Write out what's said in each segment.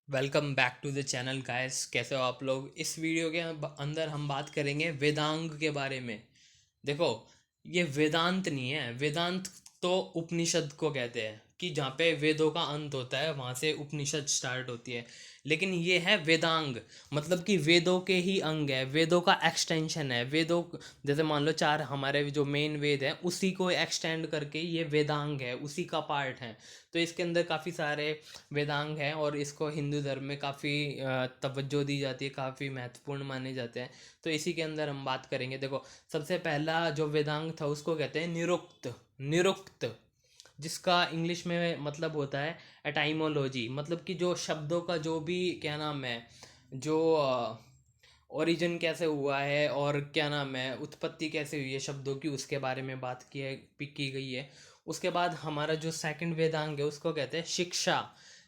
Welcome back to the channel guys. कैसे हो आप लोग? इस वीडियो के अंदर हम बात करेंगे वेदांग के बारे में। देखो, ये वेदांत नहीं है। वेदांत तो उपनिषद को कहते हैं कि जहाँ पे वेदों का अंत होता है वहाँ से उपनिषद स्टार्ट होती है। लेकिन ये है वेदांग, मतलब कि वेदों के ही अंग है, वेदों का एक्सटेंशन है। वेदों, जैसे मान लो चार हमारे जो मेन वेद हैं उसी को एक्सटेंड करके ये वेदांग है, उसी का पार्ट है। तो इसके अंदर काफ़ी सारे वेदांग हैं और इसको हिंदू धर्म में काफ़ी तवज्जो दी जाती है, काफ़ी महत्वपूर्ण माने जाते हैं। तो इसी के अंदर हम बात करेंगे। देखो, सबसे पहला जो वेदांग था उसको कहते हैं निरुक्त। निरुक्त, जिसका इंग्लिश में मतलब होता है एटाइमोलॉजी, मतलब कि जो शब्दों का जो भी क्या नाम है, जो ओरिजिन कैसे हुआ है और क्या नाम है उत्पत्ति कैसे हुई है शब्दों की, उसके बारे में बात की गई है। उसके बाद हमारा जो सेकंड वेदांग है उसको कहते हैं शिक्षा,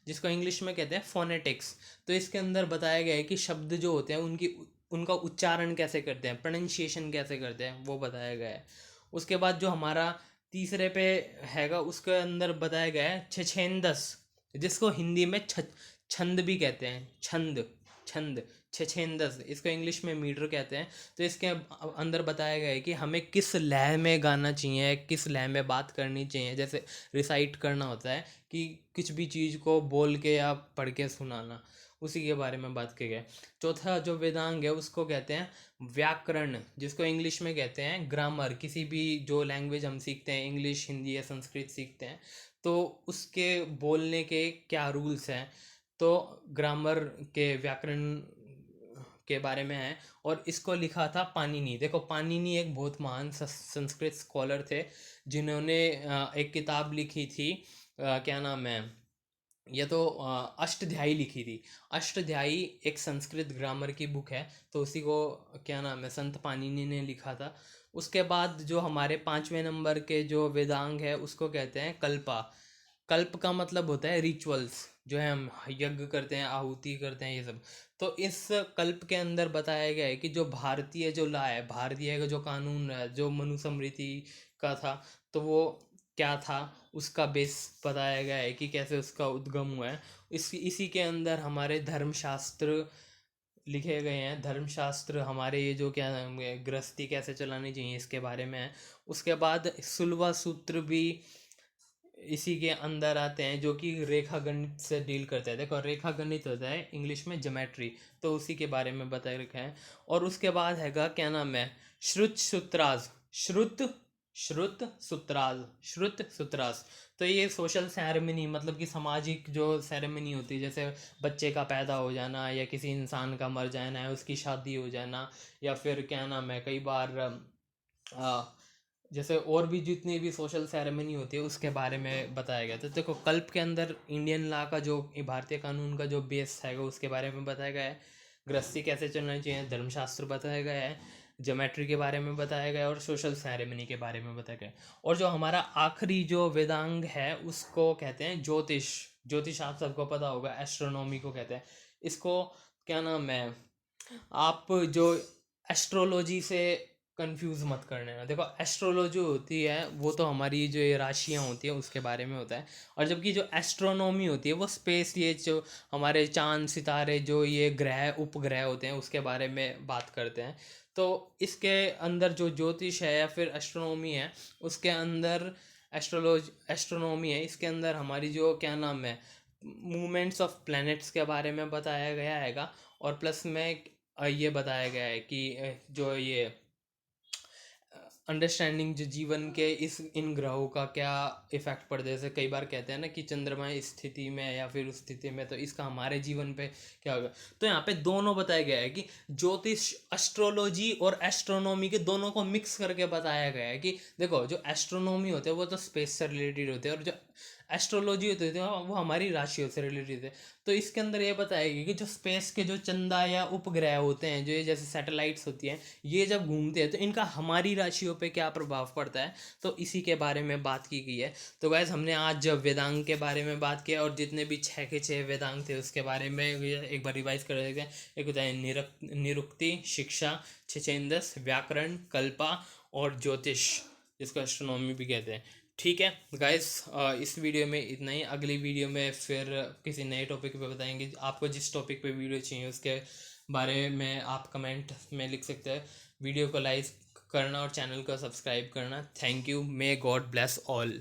जिसको इंग्लिश में कहते हैं फोनेटिक्स। तो इसके अंदर बताया गया है कि शब्द जो होते हैं उनकी उनका उच्चारण कैसे करते हैं, प्रोनाउंसिएशन कैसे करते हैं, वो बताया गया है। उसके बाद जो हमारा तीसरे पे हैगा उसके अंदर बताया गया है छछेंदस, जिसको हिंदी में छंद भी कहते हैं। छंद, छंद, छछेंदस, इसको इंग्लिश में मीटर कहते हैं। तो इसके अंदर बताया गया है कि हमें किस लय में गाना चाहिए, किस लय में बात करनी चाहिए। जैसे रिसाइट करना होता है कि कुछ भी चीज़ को बोल के या पढ़ के सुनाना, उसी के बारे में बात की गई। चौथा जो वेदांग है उसको कहते हैं व्याकरण, जिसको इंग्लिश में कहते हैं ग्रामर। किसी भी जो लैंग्वेज हम सीखते हैं, इंग्लिश, हिंदी या संस्कृत सीखते हैं, तो उसके बोलने के क्या रूल्स हैं, तो ग्रामर के व्याकरण के बारे में है। और इसको लिखा था पाणिनि। देखो, पाणिनि एक बहुत महान संस्कृत स्कॉलर थे, जिन्होंने एक किताब लिखी थी, क्या नाम है, ये तो अष्टध्यायी लिखी थी। अष्टध्यायी एक संस्कृत ग्रामर की बुक है, तो उसी को क्या नाम है संत पाणिनि ने लिखा था। उसके बाद जो हमारे पांचवें नंबर के जो वेदांग है उसको कहते हैं कल्पा। कल्प का मतलब होता है रिचुअल्स, जो है हम यज्ञ करते हैं, आहुति करते हैं, ये सब। तो इस कल्प के अंदर बताया गया है कि जो भारतीय जो ला है, भारतीय का जो कानून है, जो मनुस्मृति का था, तो वो क्या था, उसका बेस बताया गया है कि कैसे उसका उद्गम हुआ है। इसी के अंदर हमारे धर्मशास्त्र लिखे गए हैं। धर्मशास्त्र हमारे ये जो क्या नाम है, गृहस्थी कैसे चलानी चाहिए, इसके बारे में है। उसके बाद सुलवा सूत्र भी इसी के अंदर आते हैं, जो कि रेखा गणित से डील करते हैं। देखो, रेखा गणित होता है इंग्लिश में ज्योमेट्री, तो उसी के बारे में बताया रखा है। और उसके बाद हैगा क्या नाम है श्रुत सूत्रास। श्रुत, श्रुत सूत्रास, श्रुत सूत्रास। तो ये सोशल सेरेमनी, मतलब कि सामाजिक जो सेरेमनी होती है, जैसे बच्चे का पैदा हो जाना या किसी इंसान का मर जाना है, उसकी शादी हो जाना, या फिर क्या नाम है कई बार आ, जैसे और भी जितनी भी सोशल सेरेमनी होती है उसके बारे में बताया गया। तो देखो, कल्प के अंदर इंडियन लॉ का जो भारतीय कानून का जो बेस है उसके बारे में बताया गया है। गृहस्थी कैसे चलना चाहिए, धर्मशास्त्र बताया गया है, ज्योमेट्री के बारे में बताया गया है, और सोशल सेरेमनी के बारे में बताया गया है। और जो हमारा आखिरी जो वेदांग है उसको कहते हैं ज्योतिष। ज्योतिष आप सबको पता होगा, एस्ट्रोनॉमी को कहते हैं इसको। क्या नाम है, आप जो एस्ट्रोलॉजी से कंफ्यूज मत करने ना। देखो, एस्ट्रोलॉजी होती है वो तो हमारी जो ये राशियाँ होती हैं उसके बारे में होता है। और जबकि जो एस्ट्रोनॉमी होती है वो स्पेस, ये जो हमारे चांद सितारे, जो ये ग्रह उपग्रह होते हैं उसके बारे में बात करते हैं। तो इसके अंदर जो ज्योतिष है या फिर एस्ट्रोनॉमी है उसके अंदर, एस्ट्रोनॉमी है इसके अंदर हमारी जो क्या नाम है मूवमेंट्स ऑफ प्लैनेट्स के बारे में बताया गया हैगा। और प्लस में ये बताया गया है कि जो ये अंडरस्टैंडिंग जो जीवन के इस इन ग्रहों का क्या इफेक्ट पड़ता है। जैसे कई बार कहते हैं ना कि चंद्रमा इस स्थिति में या फिर उस स्थिति में, तो इसका हमारे जीवन पे क्या होगा। तो यहाँ पे दोनों बताया गया है कि ज्योतिष, एस्ट्रोलॉजी और एस्ट्रोनॉमी के दोनों को मिक्स करके बताया गया है कि देखो, जो एस्ट्रोनॉमी होते हैं वो तो स्पेस से रिलेटेड होते हैं, और जो एस्ट्रोलॉजी होती है वो हमारी राशियों से रिलेटेड है। तो इसके अंदर ये बताएगी कि जो स्पेस के जो चंदा या उपग्रह होते हैं, जो ये जैसे सैटेलाइट्स होती हैं, ये जब घूमते हैं तो इनका हमारी राशियों पे क्या प्रभाव पड़ता है, तो इसी के बारे में बात की गई है। तो गैस, हमने आज जब वेदांग के बारे में बात किया और जितने भी छः के छः वेदांग थे उसके बारे में एक बार रिवाइज कर देते हैं। एक होता है निरुक्ति, शिक्षा, छछेंदस, व्याकरण, कल्पा और ज्योतिष, जिसको एस्ट्रोनॉमी भी कहते हैं। ठीक है गाइस, इस वीडियो में इतना ही। अगली वीडियो में फिर किसी नए टॉपिक पे बताएंगे। आपको जिस टॉपिक पे वीडियो चाहिए उसके बारे में आप कमेंट में लिख सकते हैं। वीडियो को लाइक करना और चैनल को सब्सक्राइब करना। Thank you. May God bless all.